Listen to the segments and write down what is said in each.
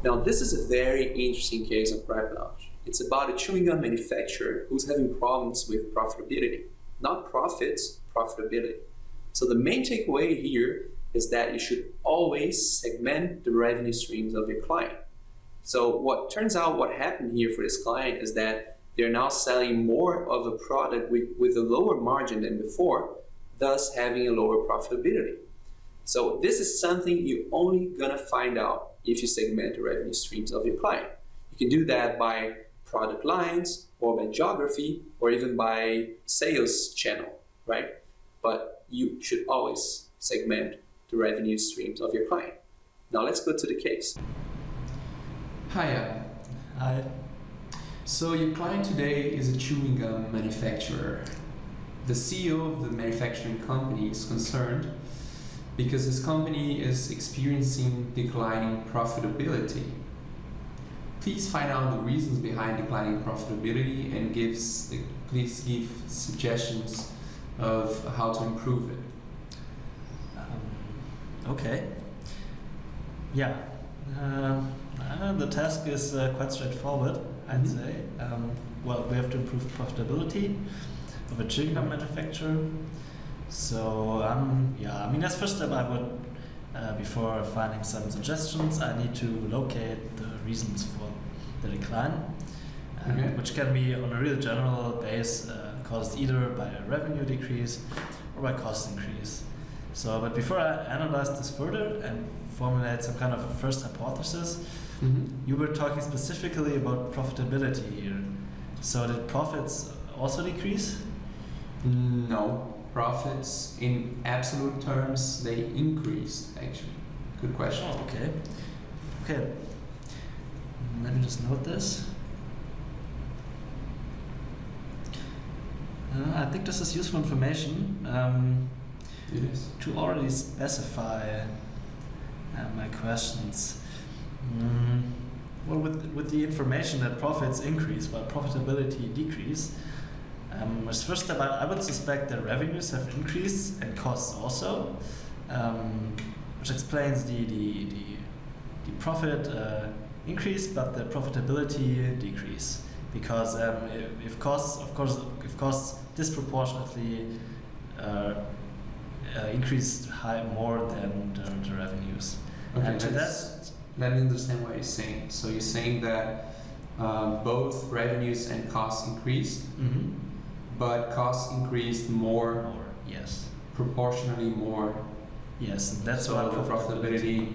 Now, this is a very interesting case of PrepLounge. It's about a chewing gum manufacturer who's having problems with profitability. Not profits, profitability. So the main takeaway here is that you should always segment the revenue streams of your client. So what turns out what happened here for this client is that they're now selling more of a product with a lower margin than before, thus having a lower profitability. So this is something you're only gonna find out if you segment the revenue streams of your client. You can do that by product lines or by geography or even by sales channel, right? But you should always segment the revenue streams of your client. Now let's go to the case. Hi. Hi. So your client today is a chewing gum manufacturer. The CEO of the manufacturing company is concerned because his company is experiencing declining profitability. Please find out the reasons behind declining profitability and please give suggestions of how to improve it. Okay. Yeah. The task is quite straightforward, I'd say. Well, we have to improve profitability of a chewing gum manufacturer. So, as first step, I would, before finding some suggestions, I need to locate the reasons for the decline, which can be on a real general base, caused either by a revenue decrease or by cost increase. So, but before I analyze this further and formulate some kind of a first hypothesis, you were talking specifically about profitability here. So did profits also decrease? No. Profits in absolute terms, they increased actually. Good question. Oh, okay. Okay. Let me just note this. I think this is useful information. It is. To already specify my questions. Well, with the information that profits increase while profitability decrease, as first step, I would suspect that revenues have increased and costs also, which explains the profit increase but the profitability decrease. Because if costs disproportionately increased more than the revenues. Okay, And to let me understand what you're saying. So you're saying that both revenues and costs increased, but costs increased more, yes, proportionally more. Yes, and that's So why the profitability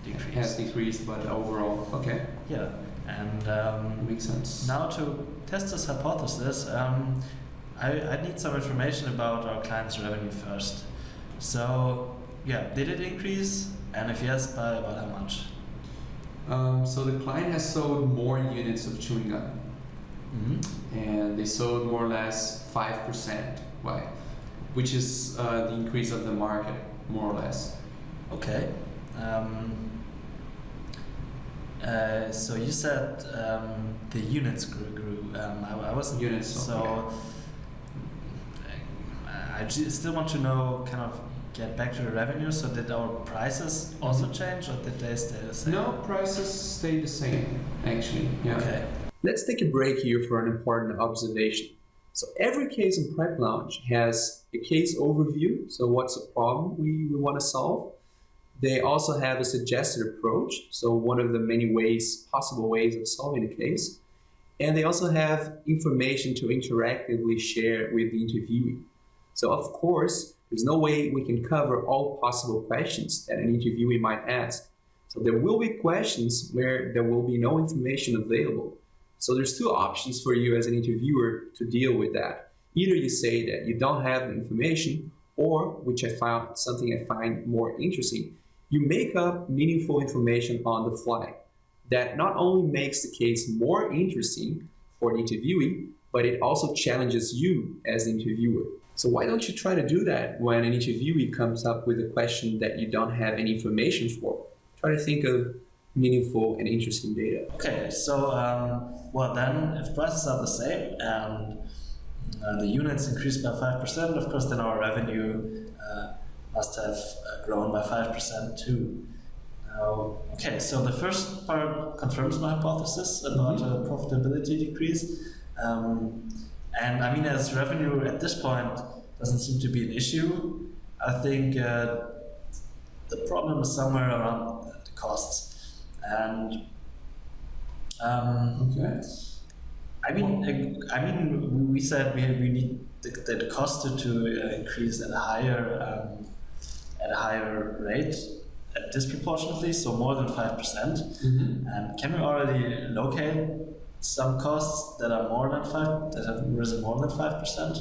decreased. has decreased, but overall, okay, Yeah, and makes sense. now to test this hypothesis, I need some information about our client's revenue first. So, yeah, did it increase? And if yes, by about how much? So the client has sold more units of chewing gum, and they sold more or less 5%, right? Which is the increase of the market, more or less. Okay. So you said the units grew. I wasn't Units, so. I still want to know, kind of get back to the revenue. So did our prices also change, or did they stay the same? No, prices stay the same, actually. Yeah. Okay. Let's take a break here for an important observation. So every case in PrepLounge has a case overview. So what's the problem we want to solve? They also have a suggested approach. So one of the many possible ways of solving the case. And they also have information to interactively share with the interviewee. So of course, there's no way we can cover all possible questions that an interviewee might ask. So there will be questions where there will be no information available. So there's two options for you as an interviewer to deal with that. Either you say that you don't have the information, or, which I find more interesting, you make up meaningful information on the fly. That not only makes the case more interesting for the interviewee, but it also challenges you as the interviewer. So why don't you try to do that when an interviewee comes up with a question that you don't have any information for? Try to think of meaningful and interesting data. Okay, so well then, if prices are the same and the units increased by 5%, of course then our revenue must have grown by 5% too. Okay, so the first part confirms my hypothesis about profitability decrease. And I mean, as revenue at this point doesn't seem to be an issue, I think the problem is somewhere around the costs. And Okay. I mean, we said we need the cost to increase at a higher rate, disproportionately, so more than 5%. And can we already locate some costs that are more than that have risen more than 5%?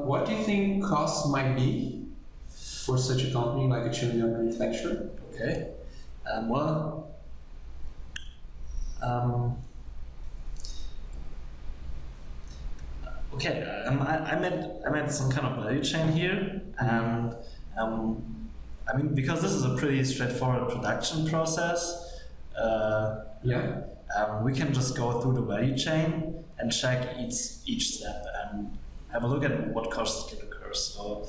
What do you think costs might be for such a company like a chewing gum manufacturer? Okay. Okay, I meant some kind of value chain here, and I mean, because this is a pretty straightforward production process, we can just go through the value chain and check each step and have a look at what costs can occur. So,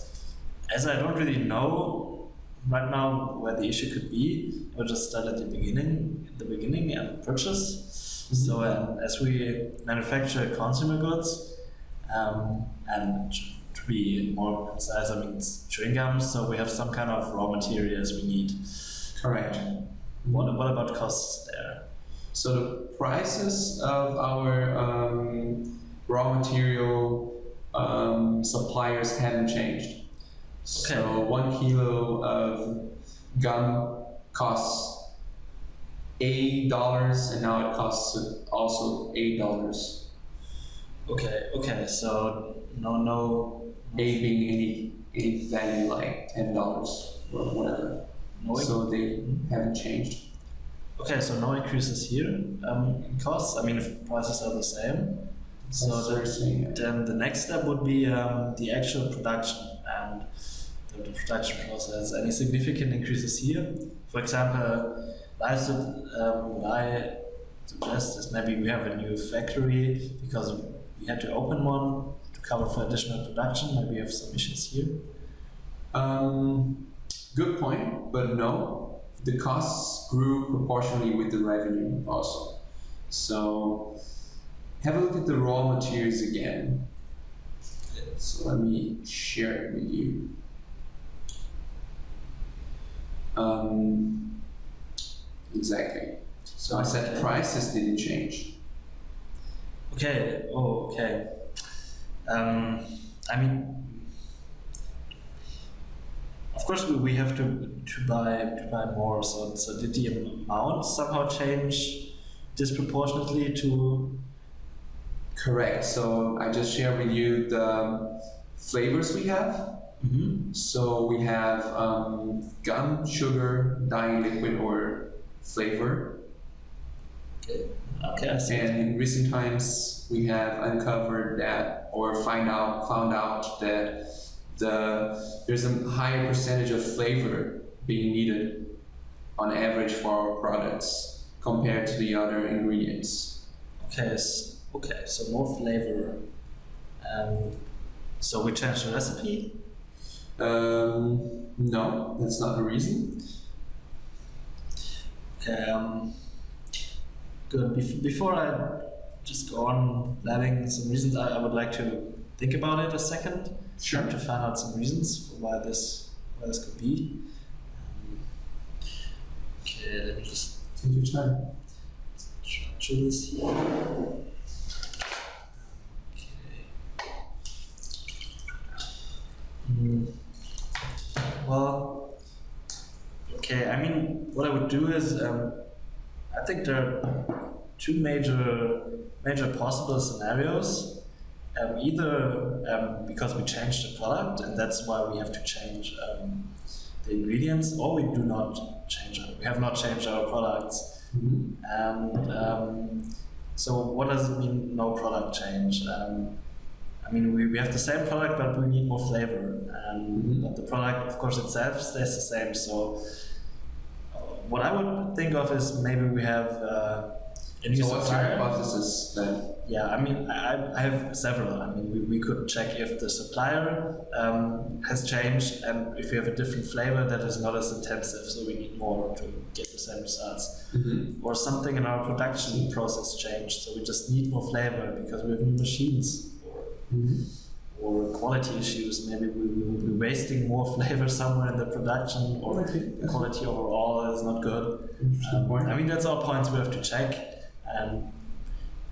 as I don't really know right now where the issue could be, we'll just start at the beginning and purchase. So, as we manufacture consumer goods, and to be more precise, I mean, it's chewing gum, so we have some kind of raw materials we need. Correct. What about costs there? So the prices of our raw material suppliers haven't changed. Okay. So 1 kilo of gum costs $8, and now it costs also $8. Okay, so no A being any value like $10 or whatever. So they haven't changed. Okay, so no increases here in costs. I mean, if prices are the same. So then the next step would be the actual production and the production process. Any significant increases here? For example, what I suggest is maybe we have a new factory because we had to open one to cover for additional production. Maybe we have some issues here. Good point, but no. The costs grew proportionally with the revenue also. So have a look at the raw materials again. So let me share it with you. Exactly. So I said prices didn't change. Okay. Oh, okay. I mean, of course we have to buy more. So did the amount somehow change disproportionately to? Correct. So I just shared with you the flavors we have. So we have gum, sugar, dye liquid, or flavor. Okay. I see. And in recent times, we have uncovered that, or found out that there's a higher percentage of flavor being needed on average for our products compared to the other ingredients. Okay, so more flavor. So we changed the recipe? No, that's not the reason. Okay, good. Before I just go on blabbing some reasons, I would like to think about it a second. Sure. To find out some reasons for why this could be. Okay, let me just take your time. Structure this here. Well, okay, I mean, what I would do is, I think there are two major possible scenarios. Either because we changed the product and that's why we have to change the ingredients, or we do not change it. We have not changed our products. And so what does it mean, no product change? I mean, we have the same product, but we need more flavor. But the product, of course, itself stays the same. So what I would think of is maybe we have a new So what's your supplier. hypothesis then? yeah, I mean, I have several. I mean, we could check if the supplier has changed and if we have a different flavor that is not as intensive, so we need more to get the same results. Or something in our production process changed, so we just need more flavor because we have new machines. Or quality issues, maybe we will be wasting more flavor somewhere in the production, or the quality overall is not good. I mean, that's all points we have to check and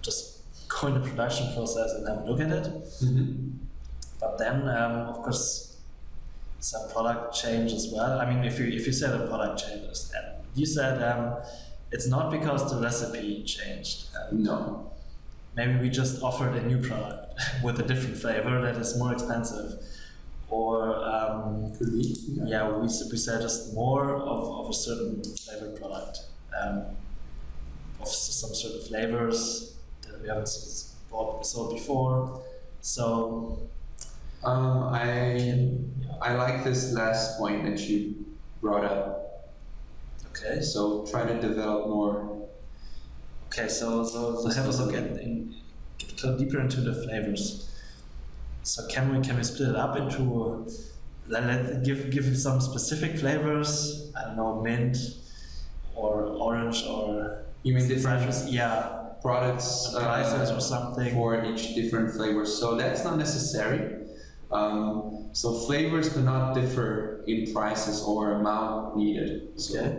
just go in the production process and have a look at it. But then, of course, some product change as well. I mean, if you said a product changes, and you said it's not because the recipe changed. No. Maybe we just offered a new product with a different flavor that is more expensive, or Could be. yeah, we sell just more of a certain flavored product, of some sort of flavors that we haven't sold before. So I like this last point that you brought up. okay, So try to develop more. okay, so have a look at get deeper into the flavors. So can we split it up into give you some specific flavors? I don't know, mint or orange or You mean different citrus? Yeah, products prices or something. for each different flavor? So that's not necessary. So flavors do not differ in prices or amount needed. So Okay.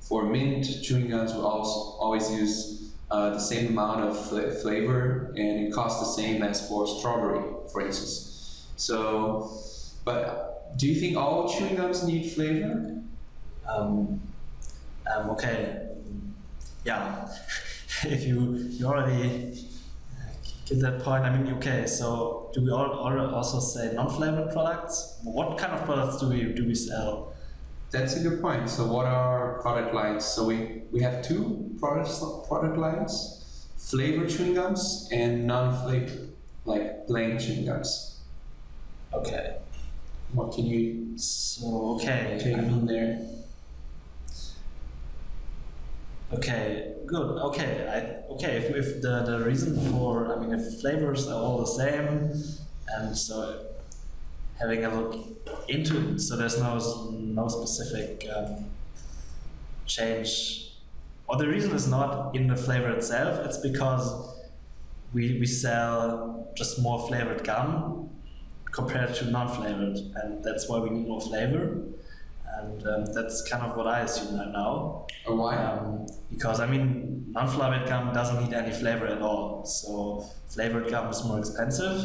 for mint chewing gums, we also always use the same amount of flavor, and it costs the same as for strawberry, for instance. So, but do you think all chewing gums need flavor? Okay. Yeah. If you already get that point, I mean, okay. So do we also say non-flavored products? What kind of products do we sell? That's a good point. So what are product lines? So we have two product lines: flavored chewing gums and non-flavored, like plain chewing gums. Okay. What can you So okay. take in there? Okay, good. Okay, if the reason for, I mean, if flavors are all the same, and so having a look into it, so there's no specific change, or the reason is not in the flavor itself. It's because we sell just more flavored gum compared to non-flavored, and that's why we need more flavor. And that's kind of what I assume right now. Or why? Because I mean, non-flavored gum doesn't need any flavor at all. So flavored gum is more expensive,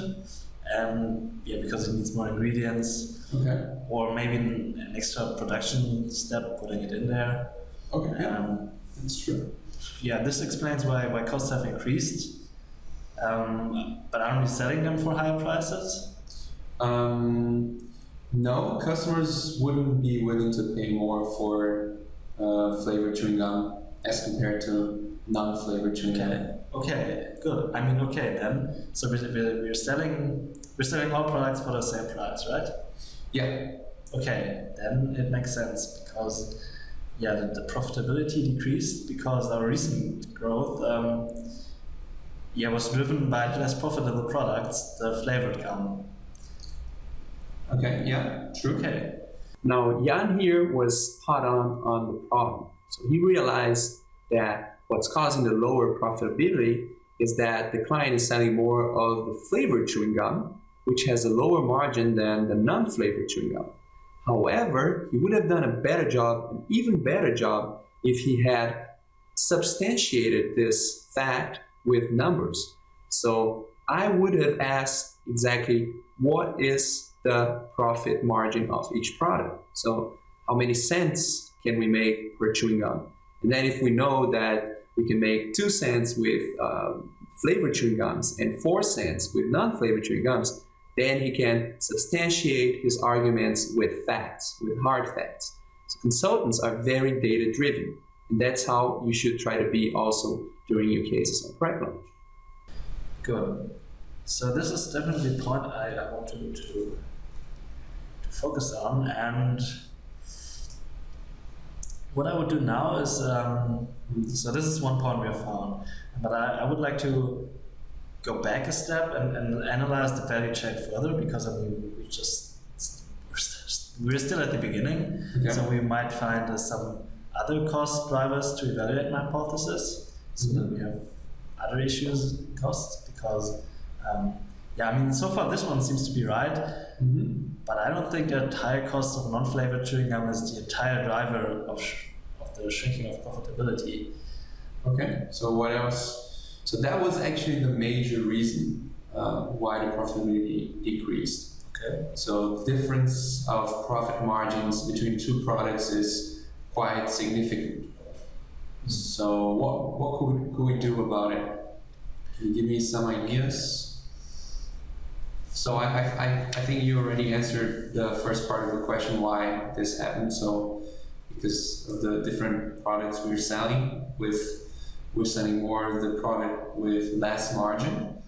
and yeah, because it needs more ingredients, Okay. or maybe an extra production step putting it in there. Okay. Yeah. That's true. Yeah, this explains why costs have increased. But aren't we selling them for higher prices? No, customers wouldn't be willing to pay more for flavored chewing gum as compared to non-flavored chewing gum. Okay, good. I mean, okay then. So we're selling all products for the same price, right? Yeah. Okay, then it makes sense because yeah, the profitability decreased because our recent growth was driven by less profitable products, the flavored gum. Okay. Yeah. True. Okay. Now, Jan here was spot on the problem. So he realized that what's causing the lower profitability is that the client is selling more of the flavored chewing gum, which has a lower margin than the non-flavored chewing gum. However, he would have done a better job, an even better job, if he had substantiated this fact with numbers. So I would have asked exactly what is the profit margin of each product. So how many cents can we make per chewing gum? And then if we know that we can make 2 cents with flavored chewing gums and 4 cents with non-flavored chewing gums, then he can substantiate his arguments with facts, with hard facts. So consultants are very data driven, and that's how you should try to be also during your cases on PrepLounge. Good. So this is definitely the point I want to focus on, and what I would do now is, so this is one point we have found, but I would like to go back a step and analyze the value chain further, because I mean we're still at the beginning, so we might find some other cost drivers to evaluate my hypothesis, so that we have other issues in costs, because I mean, so far this one seems to be right, but I don't think the entire cost of non-flavored chewing gum is the entire driver of the shrinking of profitability. Okay, so what else? So that was actually the major reason why the profitability decreased. Okay. So the difference of profit margins between two products is quite significant. So what could we do about it? Can you give me some ideas? So I think you already answered the first part of the question why this happened. So because of the different products we're selling, we're selling more of the product with less margin.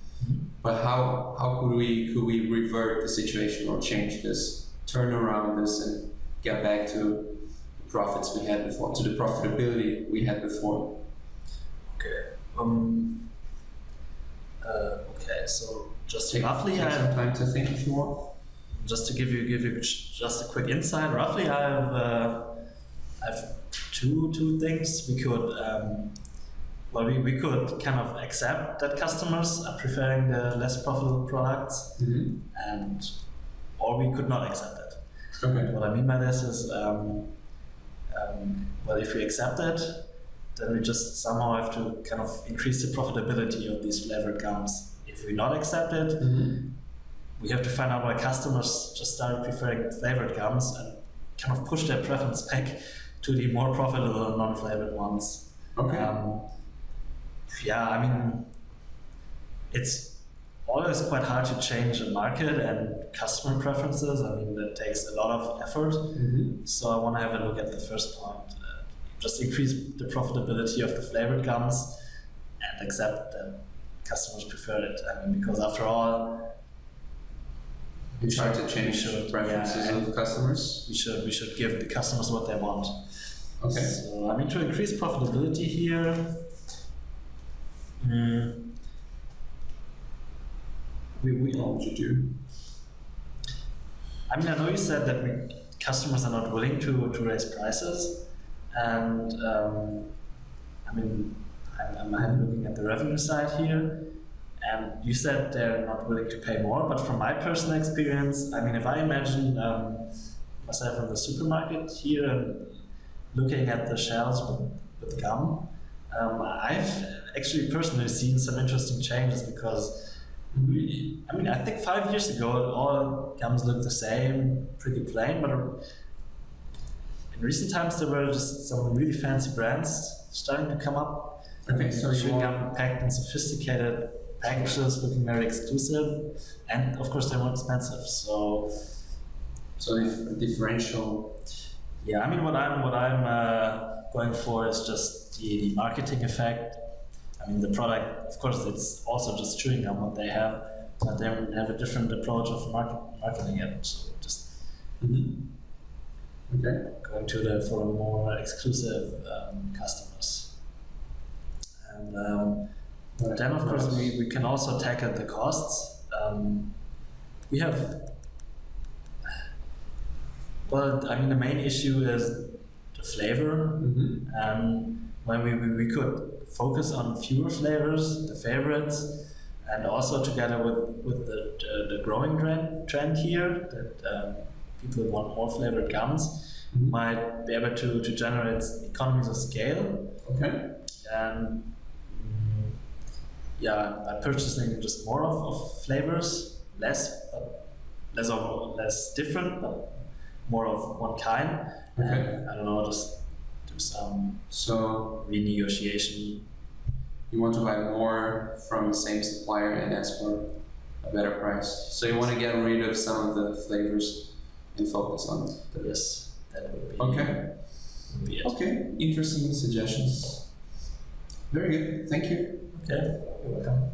But how could we revert the situation or change this, turn around this, and get back to the profits we had before, to the profitability we had before? Okay. Okay. So just roughly, take some time to think if you want. Just to give you just a quick insight. Roughly, I have two things we could. Well, we could kind of accept that customers are preferring the less profitable products, or we could not accept it. Okay. What I mean by this is, well, if we accept it, then we just somehow have to kind of increase the profitability of these flavored gums. If we not accept it, we have to find out why customers just started preferring flavored gums and kind of push their preference back to the more profitable non-flavored ones. Okay. I mean, it's always quite hard to change a market and customer preferences. I mean, that takes a lot of effort. So I want to have a look at the first point. Just increase the profitability of the flavored gums and accept that customers prefer it. I mean, because after all, we try to change preferences of customers. We should give the customers what they want. Okay. So I mean, to increase profitability here. What would you do? I mean, I know you said that customers are not willing to raise prices, and I mean, I'm looking at the revenue side here, and you said they're not willing to pay more. But from my personal experience, I mean, if I imagine myself in the supermarket here and looking at the shelves with gum, I've actually personally seen some interesting changes, because I think 5 years ago all gums looked the same, pretty plain, but in recent times there were just some really fancy brands starting to come up. Okay, so chewing gum packed in sophisticated packages, looking very exclusive, and of course they're more expensive. So a differential. Yeah, I mean, what I'm going for is just the marketing effect. I mean, the product, of course, it's also just chewing gum what they have, but they have a different approach of marketing it. So just going for more exclusive customers. And then, of course, we can also tackle the costs. We have, well, I mean, the main issue is the flavor. When we could focus on fewer flavors, the favorites, and also together with the growing trend here that people want more flavored gums, might be able to generate economies of scale. Okay. And by purchasing just more of flavors, less different, but more of one kind. Okay. And I don't know, just do some renegotiation. You want to buy more from the same supplier and ask for a better price. So you want to get rid of some of the flavors and focus on the Yes, that would be would be it. Okay, interesting suggestions. Very good, thank you. Okay, you're welcome.